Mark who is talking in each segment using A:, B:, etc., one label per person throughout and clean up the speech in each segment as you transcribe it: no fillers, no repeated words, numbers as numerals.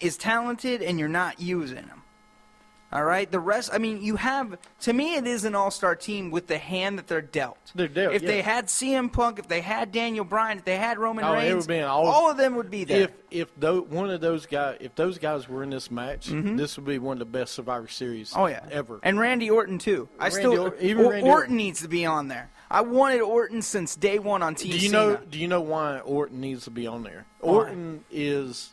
A: is talented and you're not using him. All right? The rest, I mean, you have, to me, it is an all-star team with the hand that they're dealt.
B: They're dealt,
A: If they had CM Punk, if they had Daniel Bryan, if they had Roman
B: it
A: Reigns,
B: would be
A: all of them would be there.
B: If one of those guys, if those guys were in this match, this would be one of the best Survivor Series ever.
A: And Randy Orton, too. Orton needs to be on there. I wanted Orton since day one on Team Cena.
B: Do you know why Orton needs to be on there?
A: Why?
B: Orton is,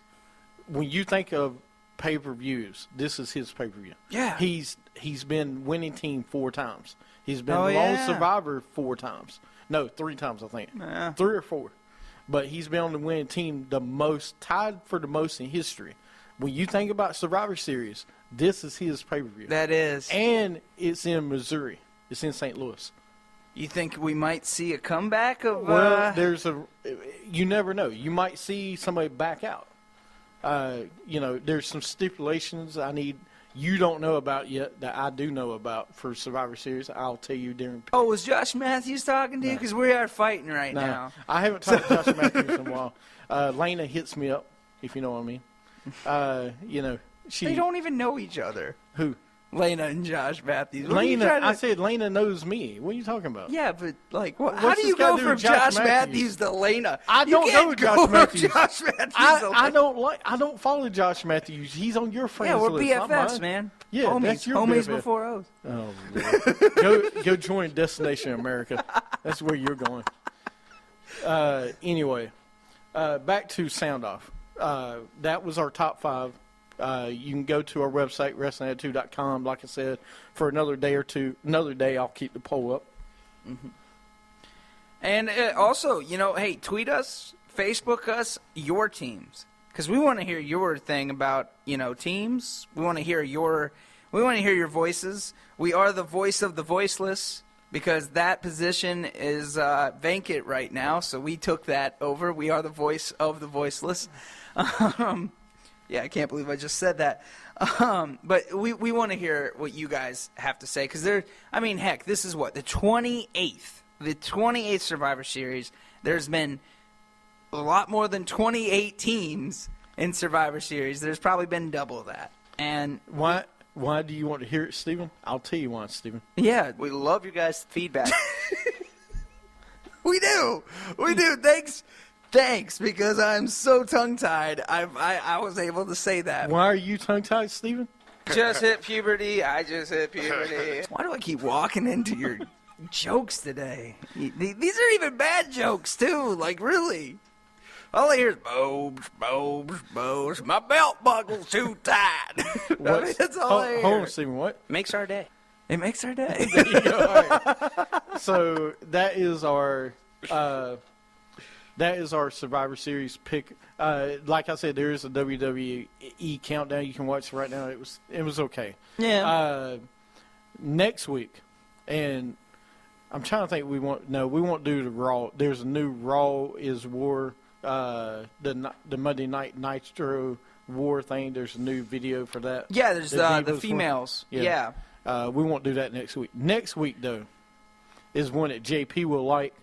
B: when you think of pay-per-views, this is his pay-per-view.
A: Yeah.
B: He's been winning team 4 times. He's been lone survivor 4 times. No, 3 times, I think. 3 or 4. But he's been on the winning team tied for the most in history. When you think about Survivor Series, this is his pay-per-view.
A: That is.
B: And it's in Missouri. It's in St. Louis.
A: You think we might see a comeback of...
B: Well, you never know. You might see somebody back out. There's some stipulations you don't know about yet that I do know about for Survivor Series. I'll tell you during.
A: Oh, was Josh Matthews talking to you? Because we are fighting right now.
B: I haven't talked to Josh Matthews in a while. Lena hits me up, if you know what I mean.
A: They don't even know each other.
B: Who?
A: Lena and Josh Matthews.
B: I said Lena knows me. What are you talking about?
A: Yeah, but how do you go from Josh Matthews to Lena?
B: I don't know Josh Matthews.
A: I
B: don't follow Josh Matthews. He's on your friends
A: list.
B: Yeah,
A: we're BFFs, man.
B: Yeah,
A: homies,
B: that's your
A: homies
B: BFF.
A: before O's.
B: Oh, Lord. Go join Destination America. That's where you're going. Anyway, back to Sound Off. That was our top 5. You can go to our website, WrestlingAttitude.com. Like I said, for another day or two. Another day, I'll keep the poll up.
A: Mm-hmm. And also, hey, tweet us, Facebook us, your teams. Because we want to hear your thing about, teams. We want to hear your voices. We are the voice of the voiceless because that position is vacant right now. So we took that over. We are the voice of the voiceless. Yeah, I can't believe I just said that. But we want to hear what you guys have to say. Because heck, this is what? The 28th Survivor Series. There's been a lot more than 28 teams in Survivor Series. There's probably been double that. And
B: why do you want to hear it, Stephen? I'll tell you why, Stephen.
A: Yeah, we love your guys' feedback. We do. Thanks, because I'm so tongue-tied. I was able to say that.
B: Why are you tongue-tied, Stephen?
A: Just hit puberty. I just hit puberty. Why do I keep walking into your jokes today? These are even bad jokes, too. Like, really. All I hear is, Bobes. My belt buckle's too tight. That's all I hear.
B: Hold on, Stephen, what?
A: Makes our day. It makes our day.
B: There you go. All right. So that is our Survivor Series pick. Like I said, there is a WWE countdown you can watch right now. It was okay.
A: Yeah.
B: Next week, and I'm trying to think. We won't do the Raw. There's a new Raw is War. The Monday Night Nitro War thing. There's a new video for that.
A: Yeah. There's the females. Yeah.
B: We won't do that next week. Next week though is one that JP will like.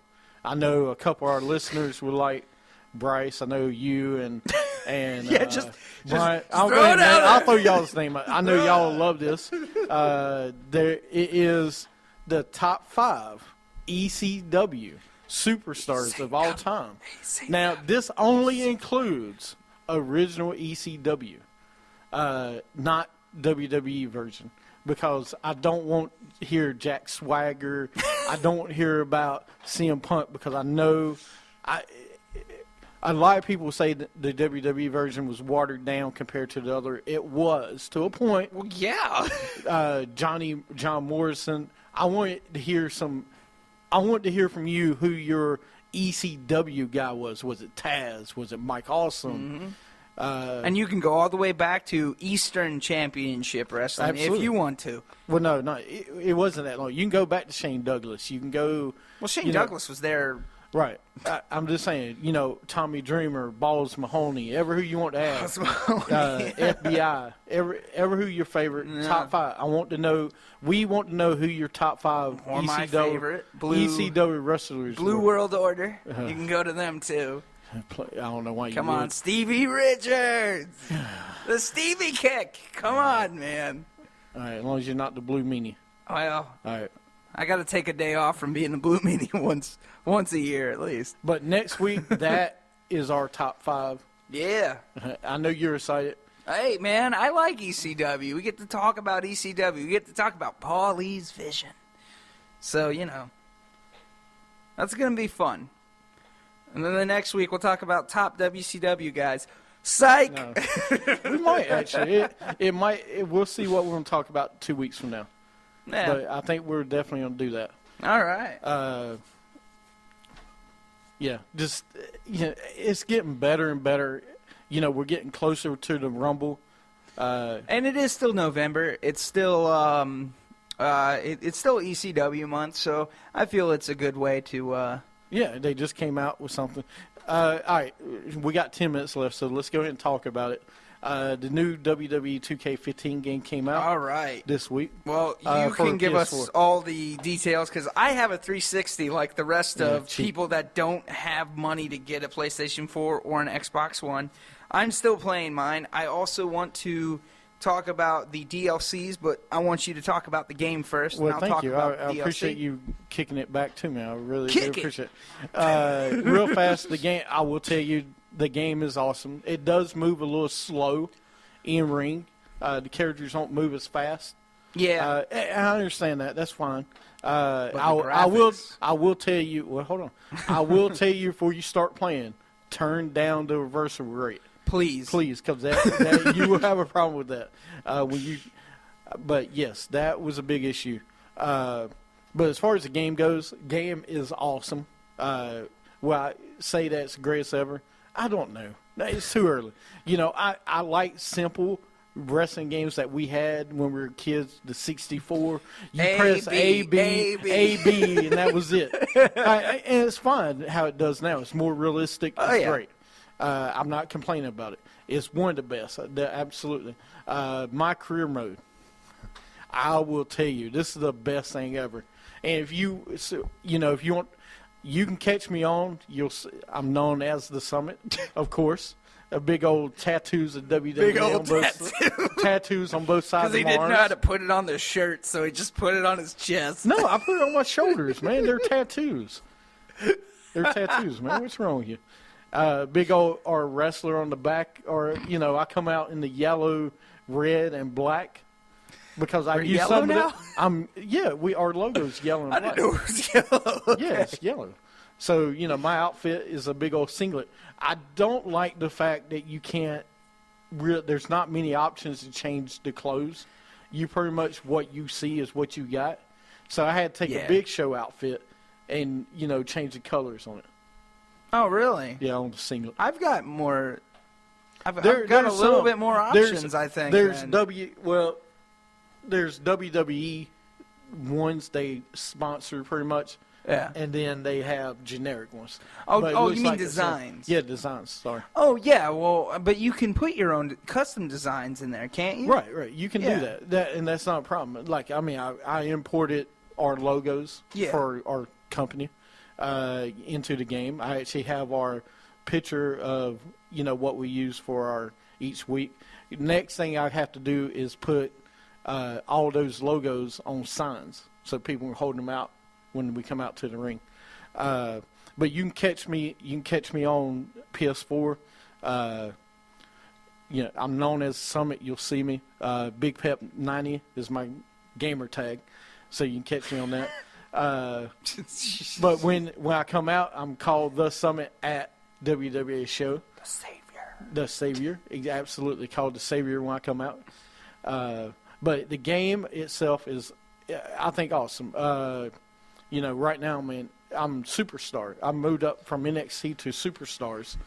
B: I know a couple of our listeners would like. Bryce, I know you and
A: yeah, just
B: Brian.
A: I'll
B: throw y'all's name. I know y'all will love this. It is the top 5 ECW superstars of all time. Now, this only includes original ECW, not WWE version, because I don't want to hear Jack Swagger. I don't want to hear about CM Punk because I know a lot of people say that the WWE version was watered down compared to the other. It was, to a point.
A: Well, yeah.
B: John Morrison. I want to hear from you who your ECW guy was. Was it Taz? Was it Mike Awesome?
A: Mm-hmm. And you can go all the way back to Eastern Championship Wrestling
B: Absolutely.
A: if you want to.
B: Well, no, it wasn't that long. You can go back to Shane Douglas. You can go.
A: Well, Shane Douglas was there.
B: Right. I'm just saying, Tommy Dreamer, Balls Mahoney, ever who you want to ask. FBI, ever who your favorite, top 5. We want to know who your top 5
A: or my favorite,
B: ECW wrestlers
A: Blue
B: were.
A: World Order. You can go to them too.
B: I don't know why you
A: Come
B: would.
A: on, Stevie Richards. The Stevie kick. Come on, man.
B: All right, as long as you're not the Blue Meanie.
A: Well,
B: All right.
A: I got to take a day off from being a Blue Meanie once a year at least.
B: But next week, that is our top 5.
A: Yeah.
B: I know you're excited.
A: Hey, man, I like ECW. We get to talk about ECW. We get to talk about Paulie's Vision. So, that's going to be fun. And then the next week, we'll talk about top WCW guys. Psych!
B: No. We might, actually. We'll see what we're going to talk about 2 weeks from now.
A: Yeah.
B: But I think we're definitely going to do that.
A: All right.
B: Yeah, just it's getting better and better. We're getting closer to the Rumble.
A: And it is still November. It's still it's still ECW month, so I feel it's a good way to.
B: Yeah, they just came out with something. All right, we got 10 minutes left, so let's go ahead and talk about it. The new WWE 2K15 game came out.
A: All right.
B: This week.
A: Well, you can give
B: PS4.
A: us all the details because I have a 360 like the rest of
B: cheap.
A: people that don't have money to get a PlayStation 4 or an Xbox One. I'm still playing mine. I also want to talk about the DLCs, but I want you to talk about the game first.
B: Well,
A: and I'll
B: thank
A: talk
B: you.
A: about
B: I
A: DLC.
B: appreciate you kicking it back to me. I really
A: Kick
B: do
A: it.
B: appreciate it. Real fast, the game. I will tell you, the game is awesome. It does move a little slow in ring. The characters don't move as fast.
A: Yeah.
B: I understand that. That's fine.
A: But the
B: I will.
A: graphics.
B: I will tell you. Well, hold on. I will tell you before you start playing. Turn down the reversal rate,
A: Please.
B: because that you will have a problem with that when you. But yes, that was a big issue. But as far as the game goes, game is awesome. Will I say that's the greatest ever? I don't know. It's too early. I like simple wrestling games that we had when we were kids, the 64. You press A, B, and that was it. And it's fine how it does now. It's more realistic.
A: Oh,
B: It's
A: yeah.
B: great. I'm not complaining about it. It's one of the best. Absolutely. My career mode. I will tell you, this is the best thing ever. And if you want, you can catch me on. I'm known as the Summit, of course. A big old tattoos of WWE.
A: Big old
B: on both, tattoos on both sides
A: Because he
B: of my
A: didn't know
B: arms.
A: how to put it on the shirt, so he just put it on his chest.
B: No, I put it on my shoulders, man. They're tattoos. They're tattoos, man. What's wrong with you? Big old or wrestler on the back, or I come out in the yellow, red, and black because I
A: We're
B: use
A: yellow
B: some
A: now?
B: of it. Our logo's yellow and
A: I
B: black.
A: didn't know it was yellow. Okay.
B: Yeah, it's yellow. So, my outfit is a big old singlet. I don't like the fact that you can't, there's not many options to change the clothes. You pretty much, what you see is what you got. So I had to take
A: Yeah.
B: a big show outfit and, change the colors on it.
A: Oh, really?
B: Yeah, on the singlet.
A: I've got more. I've got a
B: There's
A: little
B: some.
A: bit more options, I think.
B: There's
A: than-
B: there's WWE ones they sponsor pretty much.
A: Yeah.
B: And then they have generic ones.
A: Oh,
B: But it
A: you
B: looks
A: mean
B: like the same-
A: designs?
B: Yeah, designs. Sorry.
A: Oh, yeah. Well, but you can put your own custom designs in there, can't you?
B: Right. You can
A: Yeah.
B: do that. And that's not a problem. Like, I imported our logos
A: Yeah.
B: for our company into the game. I actually have our picture of, what we use for our each week. Next thing I have to do is put all those logos on signs so people can hold them out when we come out to the ring. But you can catch me on PS4. I'm known as Summit. You'll see me. Big Pep 90 is my gamer tag, so you can catch me on that. But when I come out, I'm called the Summit at WWE Show.
A: The Savior.
B: The Savior, absolutely called the Savior when I come out. But the game itself is, I think, awesome. Right now, man, I'm Superstar. I moved up from NXT to Superstars.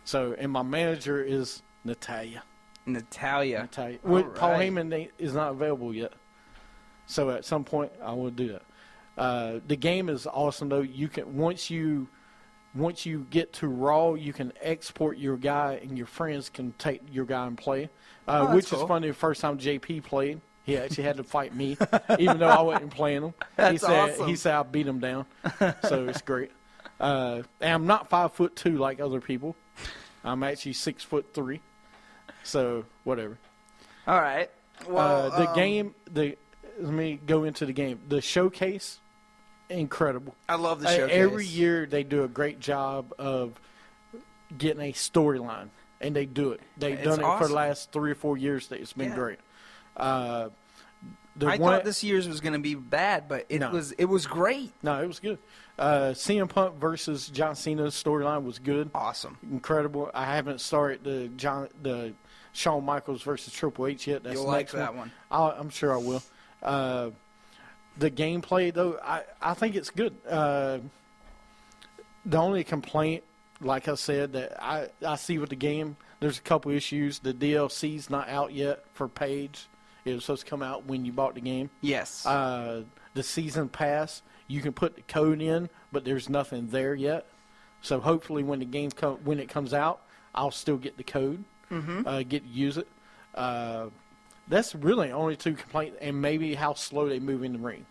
B: So, and my manager is Natalia.
A: Natalia.
B: Paul
A: right.
B: Heyman is not available yet. So at some point, I will do that. The game is awesome, though. You can once you get to Raw, you can export your guy, and your friends can take your guy and play.
A: That's
B: Which
A: cool.
B: is funny. The first time JP played, he actually had to fight me, even though I wasn't playing him.
A: That's awesome.
B: He said I beat him down, so it's great. And I'm not 5'2" like other people. I'm actually 6'3", so whatever.
A: All right. Well,
B: The game. Let me go into the game. The showcase, incredible.
A: I love the showcase.
B: Every year they do a great job of getting a storyline, and they do it. They've done it for the last 3 or 4 years. It's been great. I
A: thought this year's was going to be bad, but it was great.
B: No, it was good. CM Punk versus John Cena's storyline was good.
A: Awesome.
B: Incredible. I haven't started the Shawn Michaels versus Triple H yet. That's
A: You'll like that one.
B: I'm sure I will. The gameplay, though, I think it's good. The only complaint, like I said, that I see with the game, there's a couple issues. The DLC's not out yet for Paige. It was supposed to come out when you bought the game.
A: Yes.
B: The season pass, you can put the code in, but there's nothing there yet. So hopefully when the game when it comes out, I'll still get the code, get to use it. That's really only 2 complaints, and maybe how slow they move in the ring.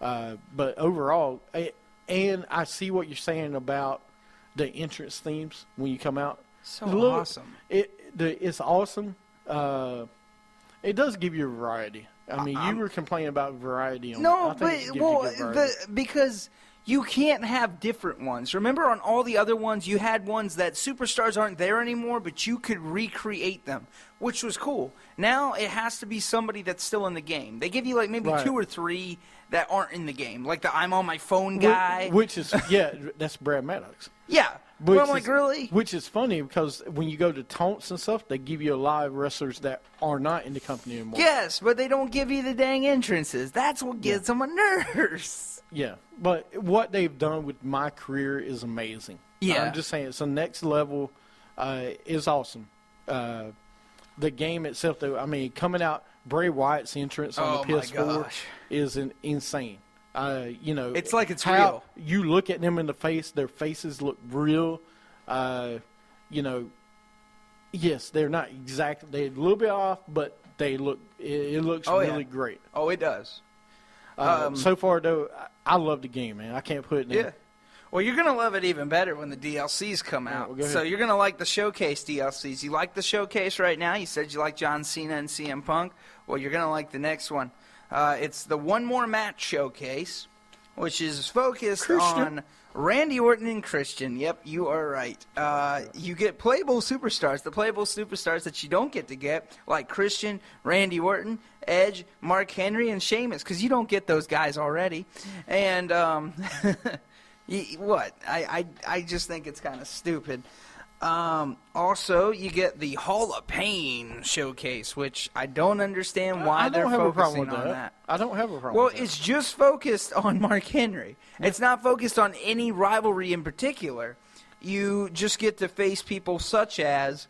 B: But overall, and I see what you're saying about the entrance themes when you come out.
A: So awesome.
B: It's awesome. It does give you variety. I mean, you were complaining about variety.
A: Because you can't have different ones. Remember, on all the other ones, you had ones that superstars aren't there anymore, but you could recreate them, which was cool. Now it has to be somebody that's still in the game. They give you like maybe 2 or 3 that aren't in the game, like the I'm on my phone guy.
B: Which is that's Brad Maddox.
A: Yeah. Well, I'm like, really?
B: Which is funny because when you go to taunts and stuff, they give you a lot of wrestlers that are not in the company anymore.
A: Yes, but they don't give you the dang entrances. That's what gets on my nerves.
B: Yeah, but what they've done with my career is amazing.
A: Yeah.
B: I'm just saying, it's the next level. Is awesome. The game itself, though, I mean, coming out, Bray Wyatt's entrance on the PS4 is insane.
A: It's like it's real.
B: You look at them in the face; their faces look real. Yes, they're not exactly. They're a little bit off, but they look. It looks really great.
A: Oh, it does.
B: So far, though, I love the game, man. I can't put it in.
A: Yeah. Well, you're going to love it even better when the DLCs come out. So you're going to like the Showcase DLCs. You like the Showcase right now. You said you like John Cena and CM Punk. Well, you're going to like the next one. It's the One More Match Showcase, which is focused on Randy Orton and Christian. Yep, you are right. You get playable superstars, the playable superstars that you don't get to get, like Christian, Randy Orton, Edge, Mark Henry, and Sheamus, because you don't get those guys already. And I just think it's kind of stupid. Also, you get the Hall of Pain showcase, which I don't understand why they're focusing on that.
B: I don't have a problem
A: Well,
B: with that.
A: it's just focused on Mark Henry. It's not focused on any rivalry in particular. You just get to face people such as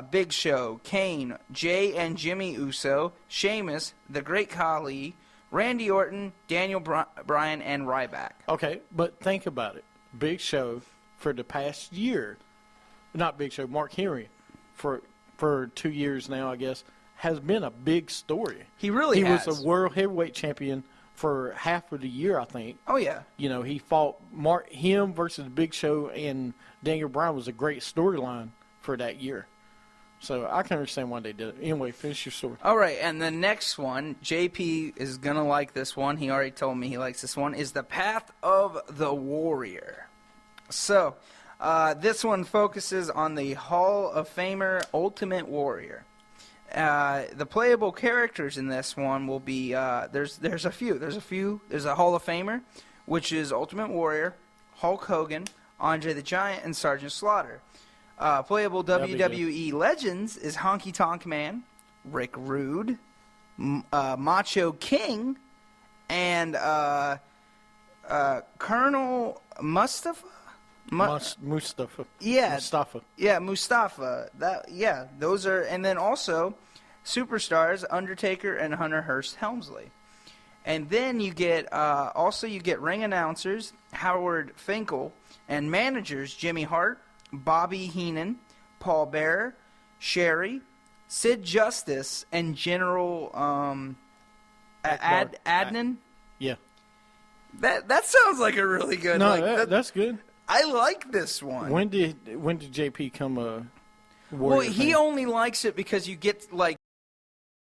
A: Big Show, Kane, Jay and Jimmy Uso, Sheamus, The Great Khali, Randy Orton, Daniel Bryan, and Ryback.
B: Okay, but think about it. Big Show for the past year, not Big Show, Mark Henry, for 2 years now, I guess, has been a big story.
A: He really has.
B: He was a world heavyweight champion for half of the year, I think.
A: Oh, yeah.
B: You know, he fought him versus Big Show and Daniel Bryan was a great storyline for that year. So I can understand why they did it. Anyway, finish your story.
A: All right, and the next one, JP is going to like this one. He already told me he likes this one, is The Path of the Warrior. So, this one focuses on the Hall of Famer Ultimate Warrior. The playable characters in this one will be, there's a few. There's a Hall of Famer, which is Ultimate Warrior, Hulk Hogan, Andre the Giant, and Sergeant Slaughter. Playable WWE Legends is Honky Tonk Man, Rick Rude, Macho King, and Colonel Mustafa.
B: Mustafa.
A: Yeah.
B: Mustafa.
A: Yeah, Mustafa. Those are, and then also superstars Undertaker and Hunter Hearst Helmsley. And then you get you get ring announcers Howard Finkel and managers Jimmy Hart, Bobby Heenan, Paul Bearer, Sherry, Sid Justice, and General Adnan.
B: Yeah.
A: That sounds like a really good.
B: No,
A: like,
B: that's good.
A: I like this one.
B: When did JP come a
A: Well,
B: Warrior
A: he
B: fan?
A: only likes it because you get like